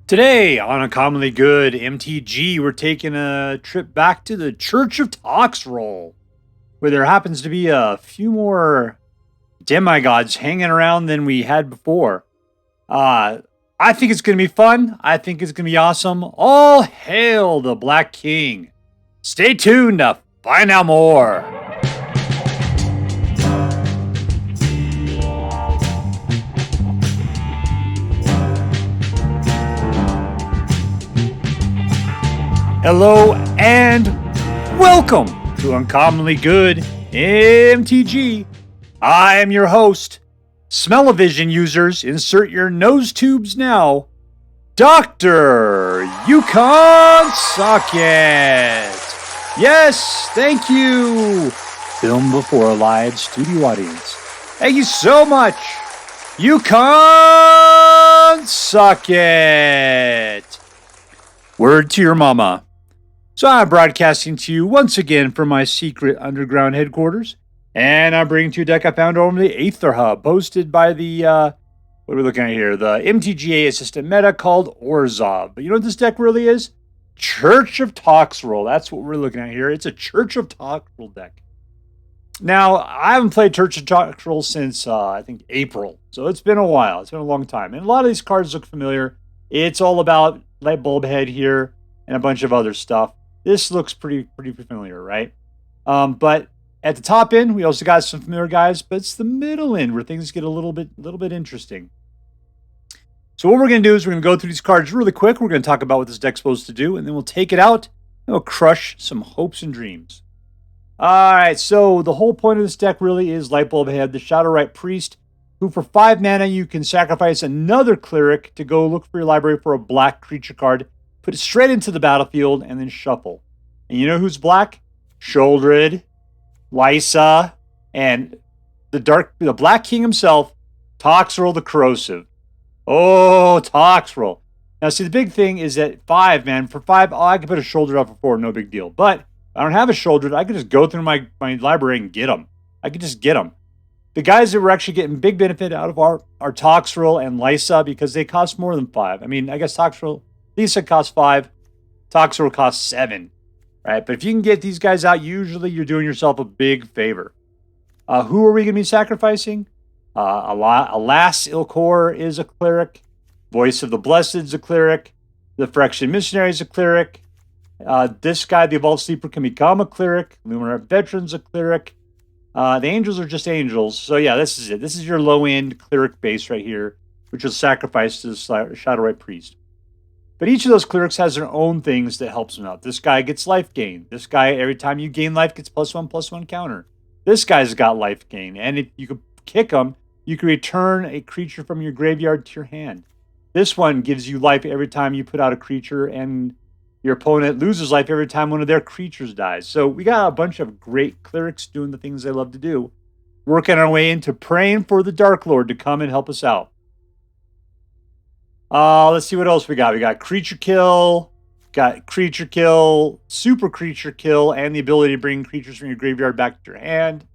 Today on Uncommonly Good MTG, we're taking a trip back to the Church of Toxrill, where there happens to be a few more demigods hanging around than we had before. I think it's going to be fun. I think it's going to be awesome. All hail the Black King. Stay tuned to find out more. Hello and welcome to Uncommonly Good MTG. I am your host. Smell-o-vision users, insert your nose tubes now. Dr. Yukon Socket. Yes, thank you. Film before a live studio audience. Thank you so much. Yukon Socket. Word to your mama. So I'm broadcasting to you once again from my secret underground headquarters, and I'm bringing to you a deck I found over the Aether Hub, hosted by the, what are we looking at here? The MTGA-Assistant-Meta called Orzhov. But you know what this deck really is? Church of Toxrill. That's what we're looking at here. It's a Church of Toxrill deck. Now, I haven't played Church of Toxrill since, I think, April. So it's been a while. It's been a long time. And a lot of these cards look familiar. It's all about Light Bulb Head here and a bunch of other stuff. This looks pretty familiar, right? But at the top end, we also got some familiar guys, but it's the middle end where things get a little bit interesting. So what we're going to do is we're going to go through these cards really quick. We're going to talk about what this deck's supposed to do, and then we'll take it out and we'll crush some hopes and dreams. All right, so the whole point of this deck really is Light Bulb Head, the Shadow-Rite Priest, who for 5 mana you can sacrifice another cleric to go look for your library for a black creature card, put it straight into the battlefield, and then shuffle. And you know who's black? Sheoldred, Liesa, and the Black King himself, Toxrill the Corrosive. Oh, Toxrill. Now, see, the big thing is that 5, man. For 5, I can put a Sheoldred up for 4, no big deal. But if I don't have a Sheoldred, I can just go through my library and get them. I can just get them. The guys that were actually getting big benefit out of our Toxrill and Liesa because they cost more than 5. I mean, I guess Liesa costs 5. Toxrill costs 7. Right? But if you can get these guys out, usually you're doing yourself a big favor. Who are we going to be sacrificing? Elas, il-Kor is a cleric. Voice of the Blessed is a cleric. The Phyrexian Missionary is a cleric. This guy, the Evolved Sleeper, can become a cleric. Lunarch Veteran's a cleric. The angels are just angels. So yeah, this is it. This is your low-end cleric base right here, which is sacrificed to the Shadow-Rite Priest. But each of those clerics has their own things that helps them out. This guy gets life gain. This guy, every time you gain life, gets +1/+1 counter. This guy's got life gain. And if you could kick him, you can return a creature from your graveyard to your hand. This one gives you life every time you put out a creature, and your opponent loses life every time one of their creatures dies. So we got a bunch of great clerics doing the things they love to do, working our way into praying for the Dark Lord to come and help us out. Let's see what else we got. We got creature kill, super creature kill, and the ability to bring creatures from your graveyard back to your hand.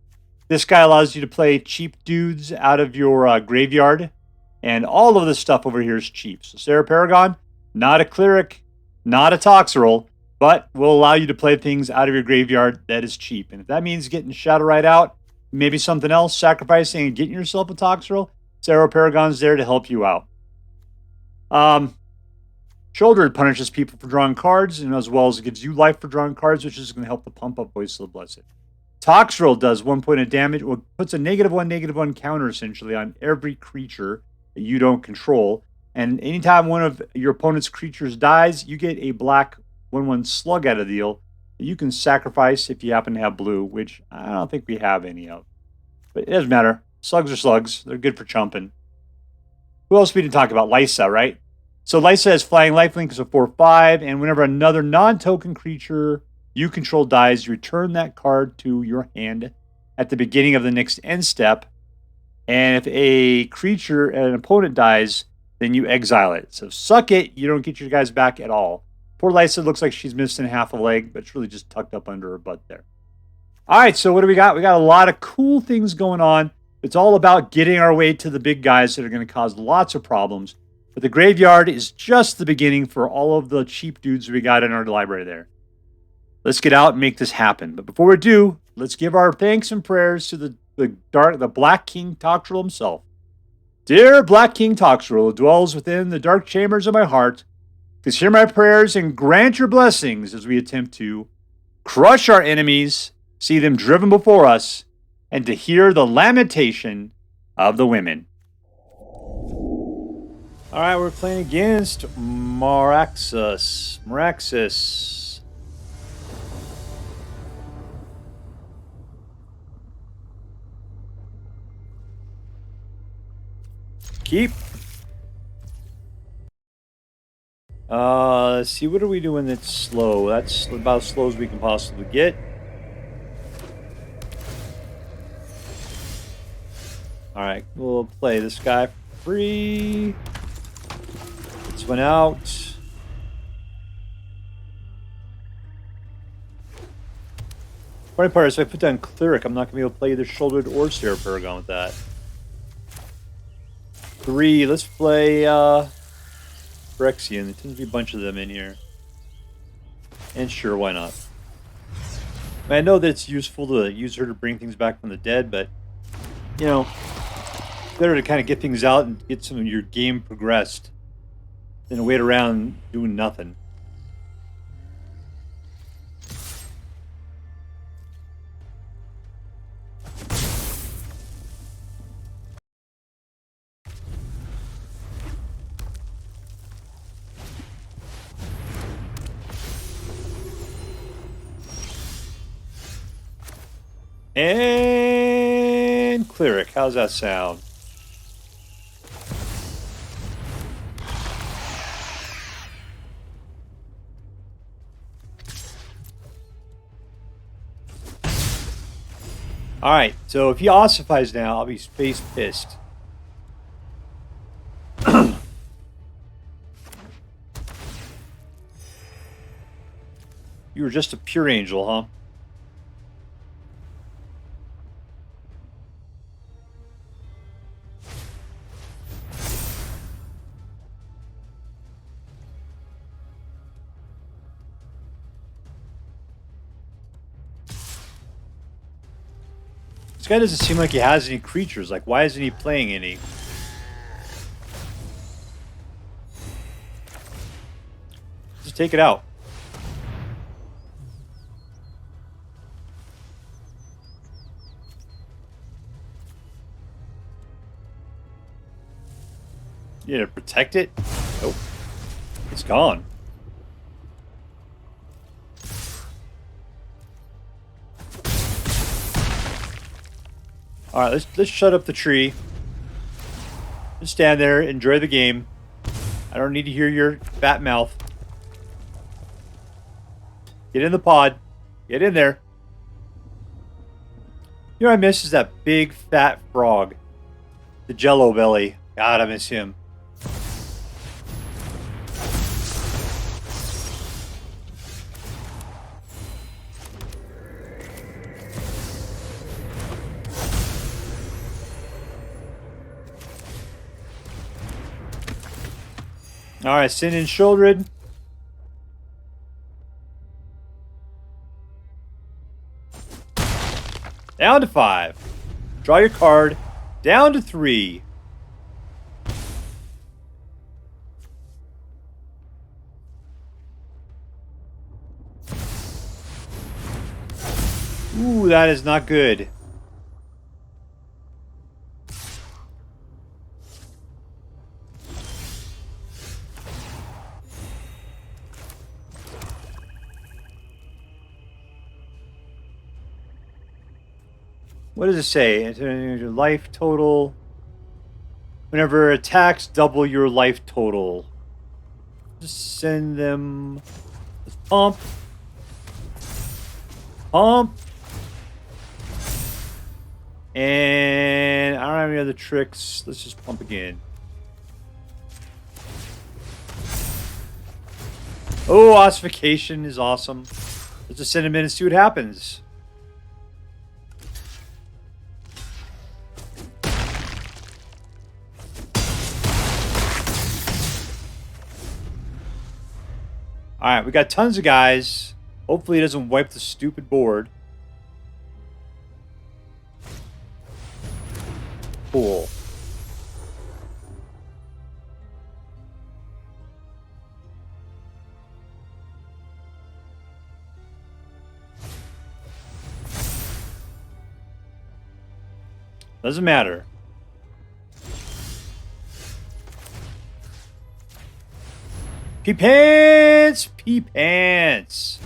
This guy allows you to play cheap dudes out of your graveyard, and all of this stuff over here is cheap. So Serra Paragon, not a cleric, not a Toxrill, but will allow you to play things out of your graveyard that is cheap. And if that means getting Shadow-Rite out, maybe something else, sacrificing and getting yourself a Toxrill, Serra Paragon's there to help you out. Sheoldred punishes people for drawing cards, and as well as it gives you life for drawing cards, which is going to help to pump up Voice of the Blessed. Toxrill does 1 point of damage, or puts a -1/-1 counter essentially on every creature that you don't control. And anytime one of your opponent's creatures dies, you get a black 1/1 slug out of the deal that you can sacrifice if you happen to have blue, which I don't think we have any of. But it doesn't matter. Slugs are slugs. They're good for chumping. Who else we didn't talk about? Liesa, right? So Liesa has Flying Lifelink, is a 4/5, and whenever another non-token creature you control dies, you return that card to your hand at the beginning of the next end step. And if a creature and an opponent dies, then you exile it. So suck it, you don't get your guys back at all. Poor Liesa looks like she's missing half a leg, but it's really just tucked up under her butt there. All right, so what do we got? We got a lot of cool things going on. It's all about getting our way to the big guys that are going to cause lots of problems. But the graveyard is just the beginning for all of the cheap dudes we got in our library there. Let's get out and make this happen. But before we do, let's give our thanks and prayers to the Black King Toxrill himself. Dear Black King Toxrill, who dwells within the dark chambers of my heart, please hear my prayers and grant your blessings as we attempt to crush our enemies, see them driven before us, and to hear the lamentation of the women. Alright, we're playing against Miraxus. Keep. Let's see, what are we doing that's slow? That's about as slow as we can possibly get. Alright, we'll play this guy free. This one out. Funny part is if I put down Cleric, I'm not going to be able to play either Sheoldred or Serra Paragon with that. 3, let's play Phyrexian. There tends to be a bunch of them in here. And sure, why not? I know that it's useful to use her to bring things back from the dead, but, you know, better to kind of get things out and get some of your game progressed than to wait around doing nothing. And Cleric, how's that sound? Alright, so if he ossifies now, I'll be space pissed. You were just a pure angel, huh? This guy doesn't seem like he has any creatures. Like, why isn't he playing any? Just take it out. You need to protect it? Nope. It's gone. Alright, let's shut up the tree. Just stand there, enjoy the game. I don't need to hear your fat mouth. Get in the pod. Get in there. You know what I miss is that big fat frog. The Jello belly. God, I miss him. Alright, send in Sheoldred. Down to 5. Draw your card. Down to 3. Ooh, that is not good. What does it say? Your life total. Whenever attacks, double your life total. Just send them. Let's pump. Pump. And I don't have any other tricks. Let's just pump again. Oh, Ossification is awesome. Let's just send him in and see what happens. Alright, we got tons of guys. Hopefully he doesn't wipe the stupid board. Cool. Doesn't matter. Pee pants! Pee pants!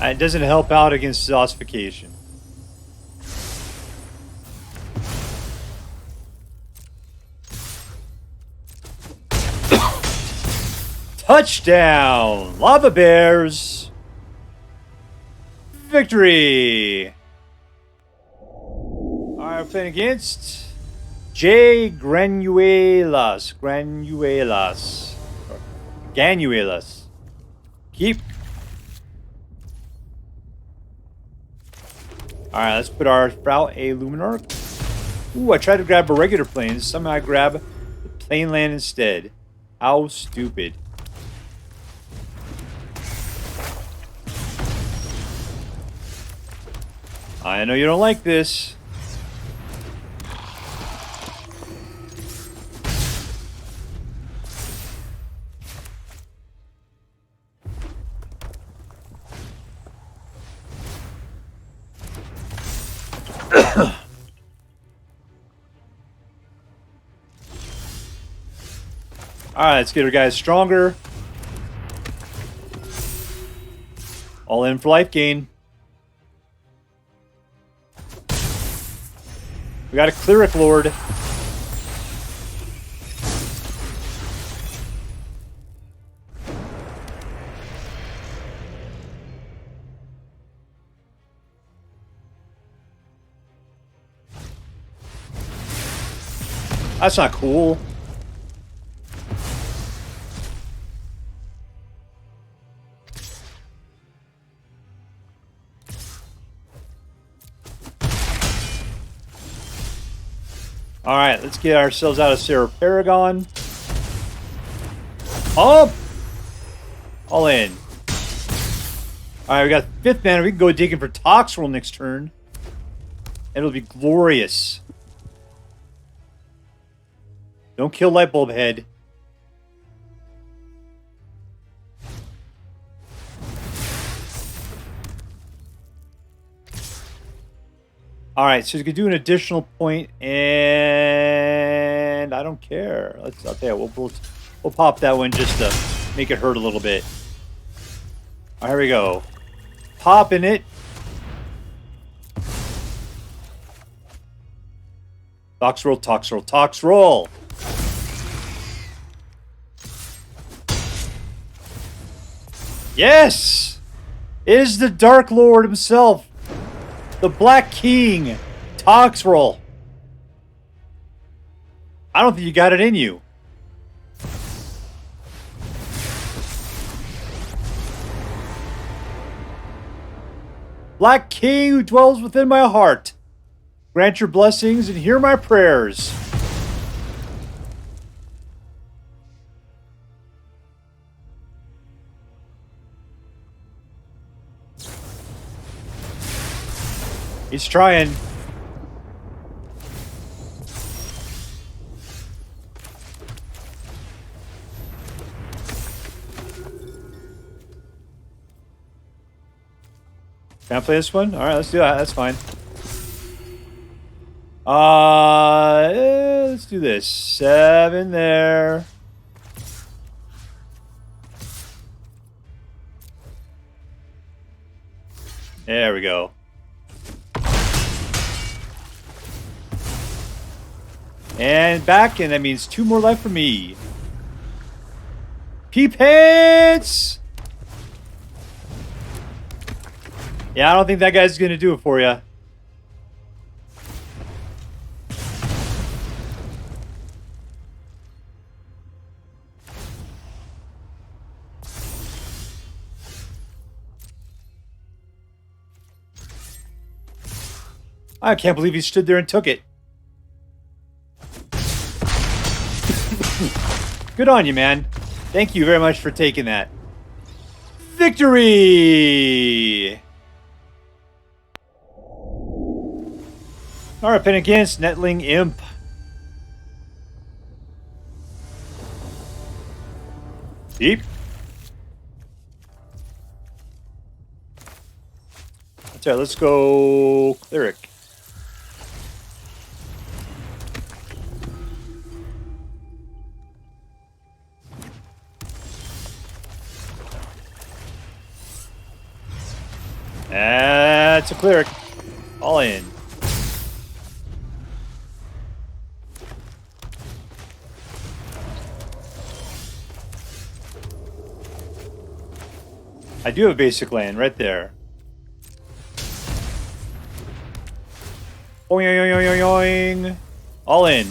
It doesn't help out against Ossification. Touchdown! Lava Bears! Victory! Alright, we're playing against JayGanuelas. Ganuelas. Keep. Alright, let's put our Sprout a Lunarch. Ooh, I tried to grab a regular plane. Somehow I grab the plane land instead. How stupid. I know you don't like this. Alright, let's get our guys stronger. All in for life gain. We got a Cleric Lord. That's not cool. Alright, let's get ourselves out of Serra Paragon. Oh! All in. Alright, we got 5th mana. We can go digging for Toxrill next turn. It'll be glorious. Don't kill Lightbulb Head. Alright, so you could do an additional point, and I don't care. Let's okay, we'll pop that one just to make it hurt a little bit. All right, here we go. Popping it. Toxrill, Toxrill, Toxrill. Yes! It is the Dark Lord himself. The Black King, Toxrill. I don't think you got it in you. Black King who dwells within my heart. Grant your blessings and hear my prayers. He's trying. Can I play this one? All right, let's do that. That's fine. Let's do this. 7 there. There we go. And back, and that means 2 more life for me. Pee-pants! Yeah, I don't think that guy's gonna do it for you. I can't believe he stood there and took it. Good on you, man. Thank you very much for taking that. Victory! Alright, pin against Nettling Imp. Deep. That's right, let's go Cleric. That's a Cleric. All in. I do have a basic land right there. Oing, oing, oing, oing, oing. All in.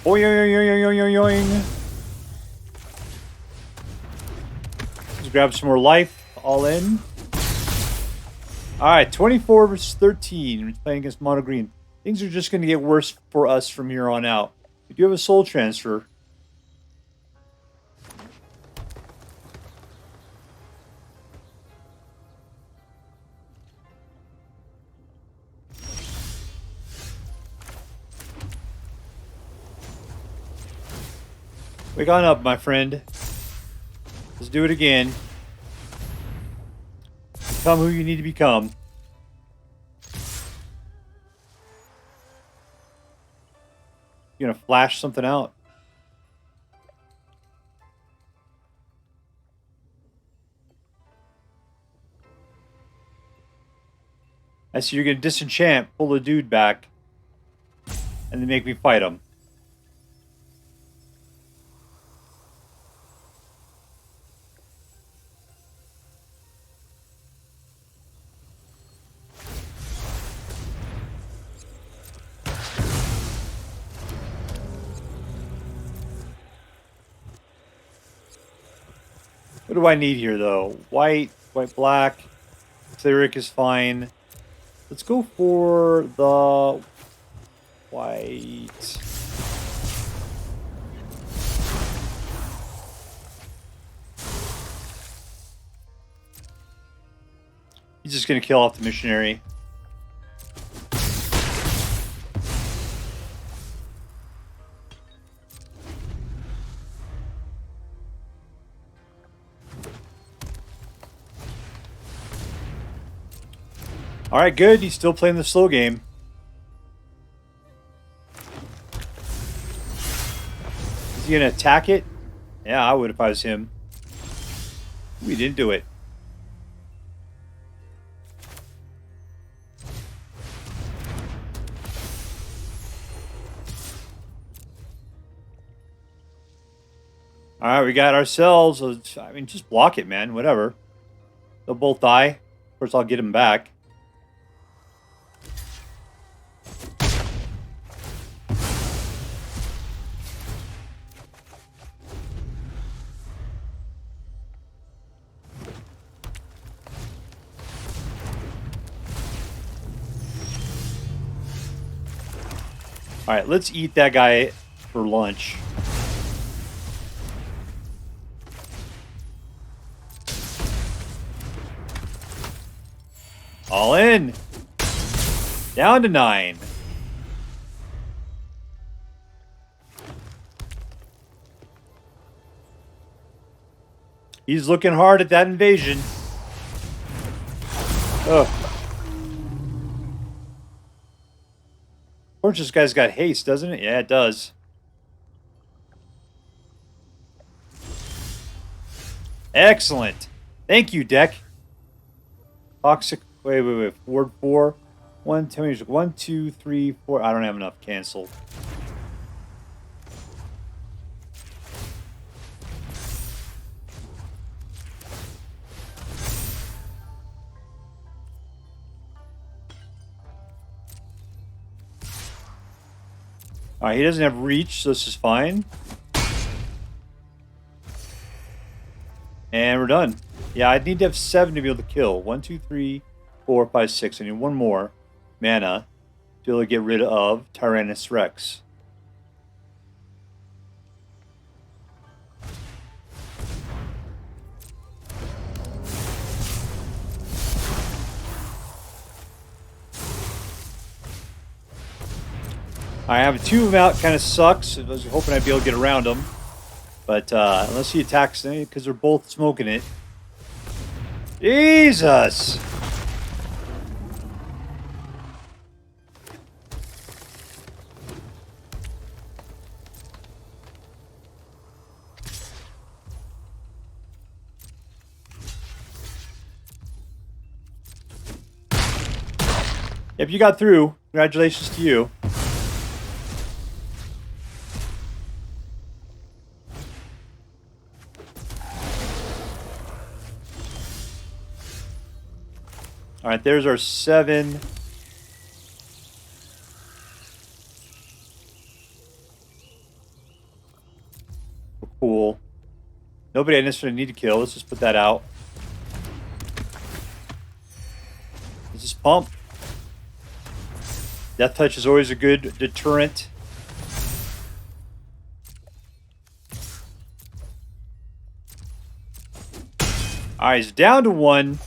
Oing, oing, oing, oing, oing, oing. Let's grab some more life. All in. Alright, 24 versus 13. We're playing against mono green. Things are just going to get worse for us from here on out. We do have a soul transfer. Wake on up, my friend. Let's do it again. Become who you need to become. You gonna flash something out? I see you're gonna disenchant, pull the dude back, and then make me fight him. What do I need here, though? White, black. Cleric is fine. Let's go for the white. He's just going to kill off the missionary. Alright, good. He's still playing the slow game. Is he going to attack it? Yeah, I would if I was him. We didn't do it. Alright, we got ourselves. I mean, just block it, man. Whatever. They'll both die. Of course, I'll get him back. Alright, let's eat that guy for lunch. All in. Down to 9. He's looking hard at that invasion. Ugh. Of course, this guy's got haste, doesn't it? Yeah, it does. Excellent. Thank you, deck. Toxic. Wait. Ward 4. 1, 1, 2, 3, 4. I don't have enough. Cancel. Alright, he doesn't have reach, so this is fine. And we're done. Yeah, I'd need to have 7 to be able to kill. 1, 2, 3, 4, 5, 6. I need 1 more mana to be able to get rid of Tyrannus Rex. I have 2 of them out, kind of sucks. I was hoping I'd be able to get around them. But unless he attacks them, because they're both smoking it. Jesus! If you got through, congratulations to you. All right, there's our 7. Cool. Nobody I necessarily need to kill. Let's just put that out. Let's just pump. Death Touch is always a good deterrent. Alright, he's down to 1.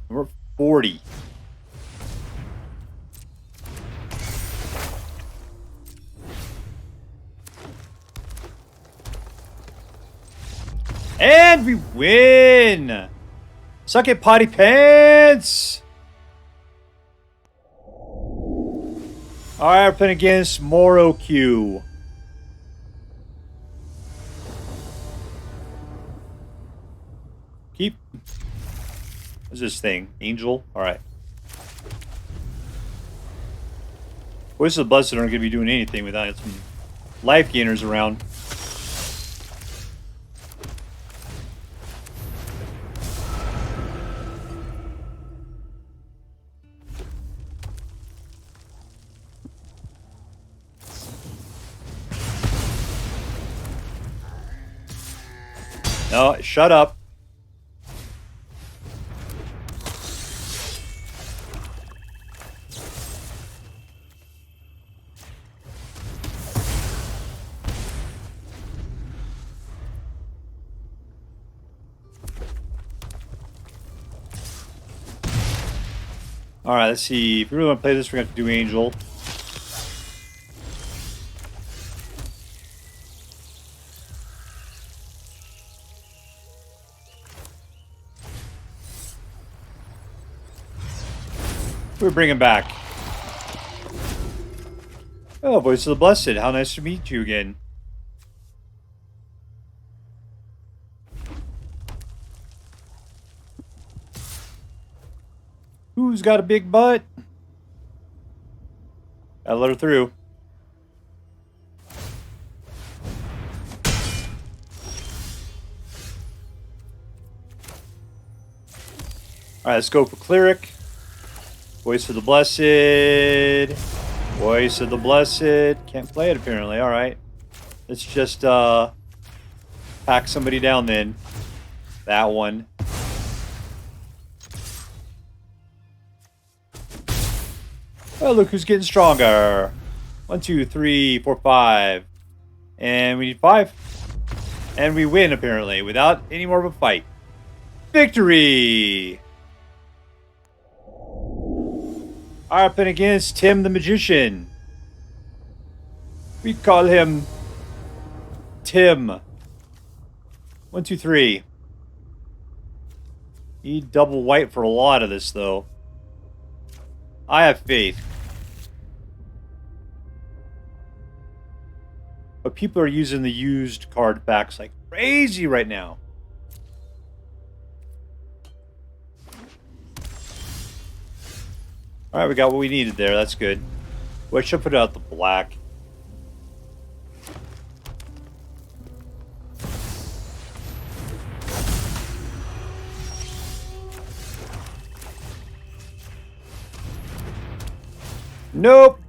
We're at 40. And we win! Suck it, potty pants! Alright, we're playing against moroQ. Keep. What's this thing? Angel? Alright. Voices of the Blessed aren't going to be doing anything without some life gainers around. No, shut up. Alright, let's see. If we really want to play this, we're going to have to do Angel. We're bringing back. Oh, Voice of the Blessed. How nice to meet you again. Who's got a big butt? Gotta let her through. Alright, let's go for Cleric. Voice of the Blessed. Voice of the Blessed. Can't play it apparently. Alright. Let's just pack somebody down then. That one. Oh, look who's getting stronger. 1, 2, 3, 4, 5. And we need 5. And we win apparently without any more of a fight. Victory! Alright, up and against Tim the Magician. We call him Tim. 1, 2, 3. Need double white for a lot of this though. I have faith. But people are using the used card packs like crazy right now. Alright, we got what we needed there. That's good. Well, I should put out the black. Nope.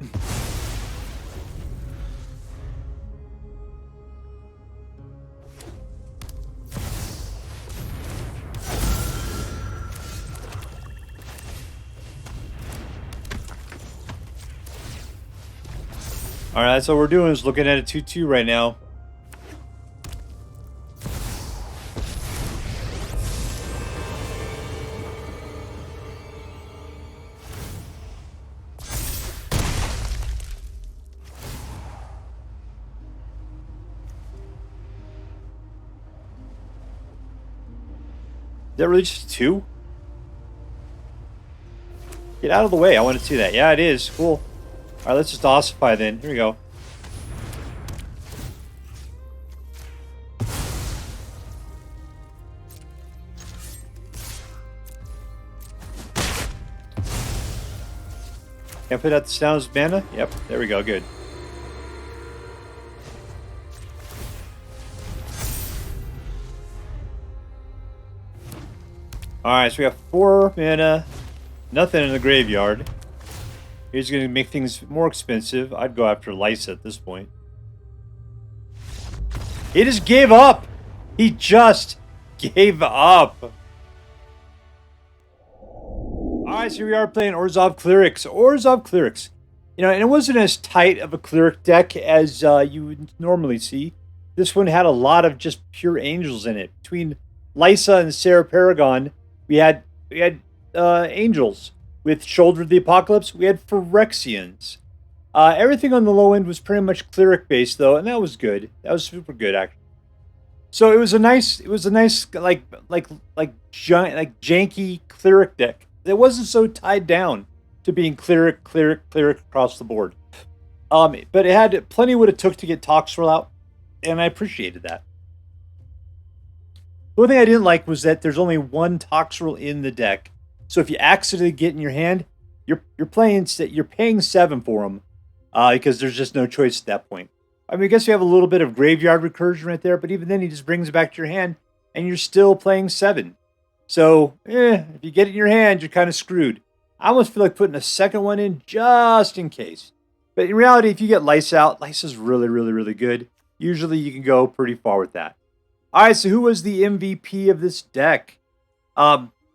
Alright, that's what we're doing, is looking at a 2-2 right now. Is that really just 2? Get out of the way. I want to see that. Yeah, it is. Cool. Alright, let's just ossify then. Here we go. Can I put out the sounds of mana? Yep, there we go. Good. Alright, so we got 4 mana. Nothing in the graveyard. He's going to make things more expensive. I'd go after Liesa at this point. He just gave up. He just gave up. Alright, so here we are playing Orzhov Clerics. Orzhov Clerics. You know, and it wasn't as tight of a Cleric deck as you would normally see. This one had a lot of just pure angels in it. Between Liesa and Serra Paragon, we had angels. With Sheoldred the Apocalypse, we had Phyrexians. Everything on the low end was pretty much Cleric based though, and that was good. That was super good actually. So it was a nice like janky Cleric deck. It wasn't so tied down to being Cleric across the board. But it had plenty of what it took to get Toxrill out, and I appreciated that. The only thing I didn't like was that there's only one Toxrill in the deck. So if you accidentally get in your hand, you're paying 7 for them, because there's just no choice at that point. I mean, I guess you have a little bit of graveyard recursion right there, but even then he just brings it back to your hand, and you're still playing 7. So, if you get it in your hand, you're kind of screwed. I almost feel like putting a second one in just in case. But in reality, if you get Liesa out, Liesa's really good. Usually you can go pretty far with that. All right, so who was the MVP of this deck?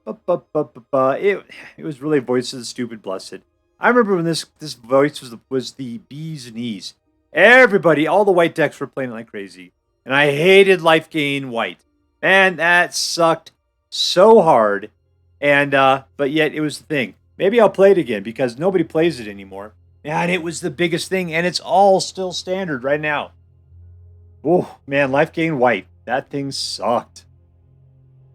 It was really Voice of the Stupid Blessed. I remember when this voice was the bee's knees. Everybody, all the white decks were playing it like crazy. And I hated life gain white. Man, that sucked so hard. And but yet it was the thing. Maybe I'll play it again because nobody plays it anymore. And it was the biggest thing, and it's all still standard right now. Oh man, life gain white. That thing sucked.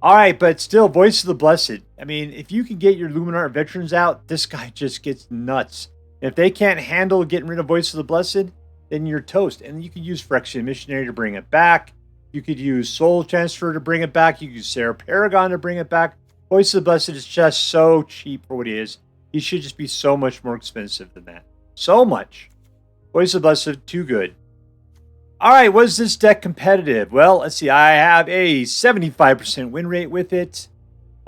Alright, but still, Voice of the Blessed. I mean, if you can get your Lunarch Veterans out, this guy just gets nuts. And if they can't handle getting rid of Voice of the Blessed, then you're toast. And you can use Phyrexian Missionary to bring it back. You could use Soul Transfer to bring it back. You could use Serra Paragon to bring it back. Voice of the Blessed is just so cheap for what he is. He should just be so much more expensive than that. So much. Voice of the Blessed, too good. Alright, was this deck competitive? Well, let's see. I have a 75% win rate with it.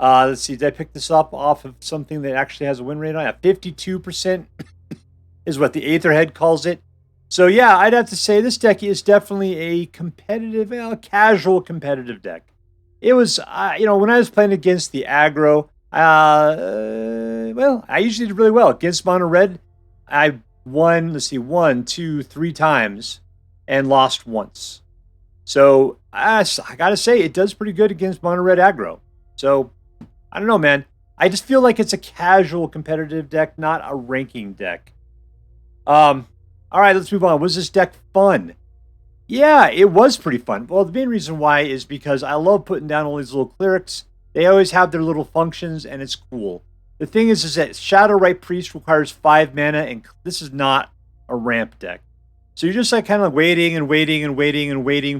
Let's see. Did I pick this up off of something that actually has a win rate on it? 52% is what the Aetherhead calls it. So yeah, I'd have to say this deck is definitely a competitive, casual competitive deck. It was, when I was playing against the aggro, well, I usually did really well. Against Mono Red, I won, 1, 2, 3 times. And lost once. So, I gotta say, it does pretty good against Mono Red aggro. So, I don't know, man. I just feel like it's a casual competitive deck, not a ranking deck. Alright, let's move on. Was this deck fun? Yeah, it was pretty fun. Well, the main reason why is because I love putting down all these little clerics. They always have their little functions, and it's cool. The thing is that Shadow-Rite Priest requires 5 mana, and this is not a ramp deck. So you're just like kind of waiting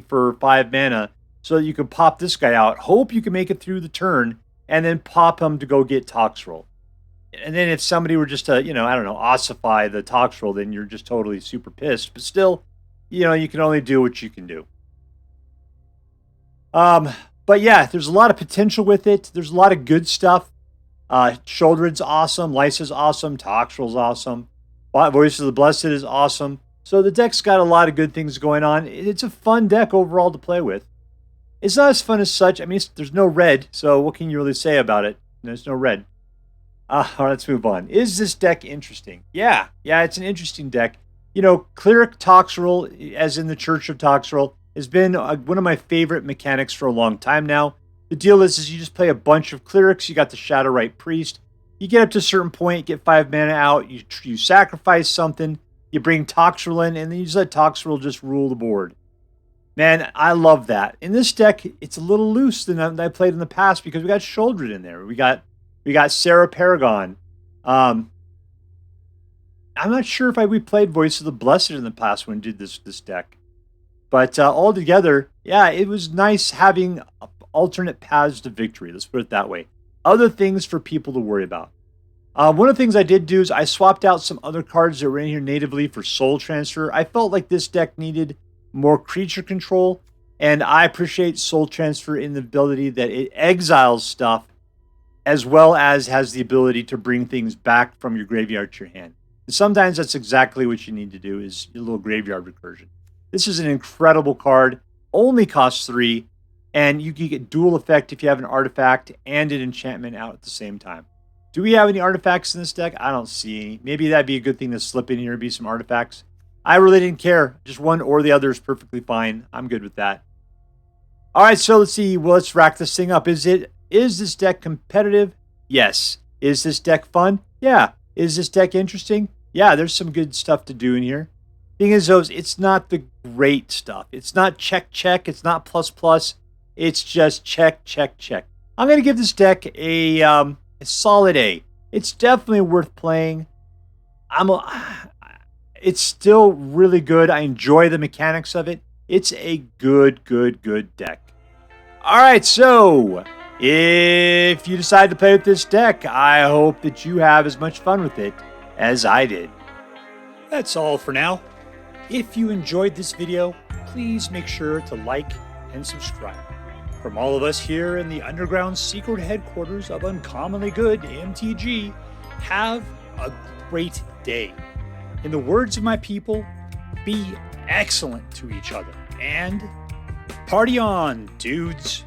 for 5 mana so that you can pop this guy out. Hope you can make it through the turn and then pop him to go get Toxrill. And then if somebody were just to, ossify the Toxrill, then you're just totally super pissed. But still, you can only do what you can do. But yeah, there's a lot of potential with it. There's a lot of good stuff. Sheoldred's awesome. Liesa's awesome. Toxrill's awesome. Voice of the Blessed is awesome. So the deck's got a lot of good things going on. It's a fun deck overall to play with. It's not as fun as such. I mean, there's no red, so what can you really say about it? There's no red. All right, let's move on. Is this deck interesting? Yeah, it's an interesting deck. You know, Cleric Toxrill, as in the Church of Toxrill, has been one of my favorite mechanics for a long time now. The deal is you just play a bunch of clerics. You got the Shadow-Rite Priest. You get up to a certain point, get 5 mana out, you sacrifice something, you bring Toxrill in, and then you just let Toxrill just rule the board. Man, I love that. In this deck, it's a little loose than I played in the past because we got Sheoldred in there. We got Serra Paragon. I'm not sure if we played Voice of the Blessed in the past when we did this deck. But altogether, yeah, it was nice having alternate paths to victory. Let's put it that way. Other things for people to worry about. One of the things I did do is I swapped out some other cards that were in here natively for Soul Transfer. I felt like this deck needed more creature control, and I appreciate Soul Transfer in the ability that it exiles stuff as well as has the ability to bring things back from your graveyard to your hand. And sometimes that's exactly what you need to do, is a little graveyard recursion. This is an incredible card, only costs 3, and you can get dual effect if you have an artifact and an enchantment out at the same time. Do we have any artifacts in this deck? I don't see any. Maybe that'd be a good thing to slip in here and be some artifacts. I really didn't care. Just one or the other is perfectly fine. I'm good with that. All right, so let's see. Well, let's rack this thing up. Is this deck competitive? Yes. Is this deck fun? Yeah. Is this deck interesting? Yeah, there's some good stuff to do in here. Thing is, though, it's not the great stuff. It's not check. It's not plus. It's just check. I'm going to give this deck a solid A. It's definitely worth playing. It's still really good. I enjoy the mechanics of it. It's a good deck. All right, so if you decide to play with this deck, I hope that you have as much fun with it as I did. That's all for now. If you enjoyed this video, please make sure to like and subscribe. From all of us here in the underground secret headquarters of Uncommonly Good MTG, have a great day. In the words of my people, be excellent to each other. And party on, dudes.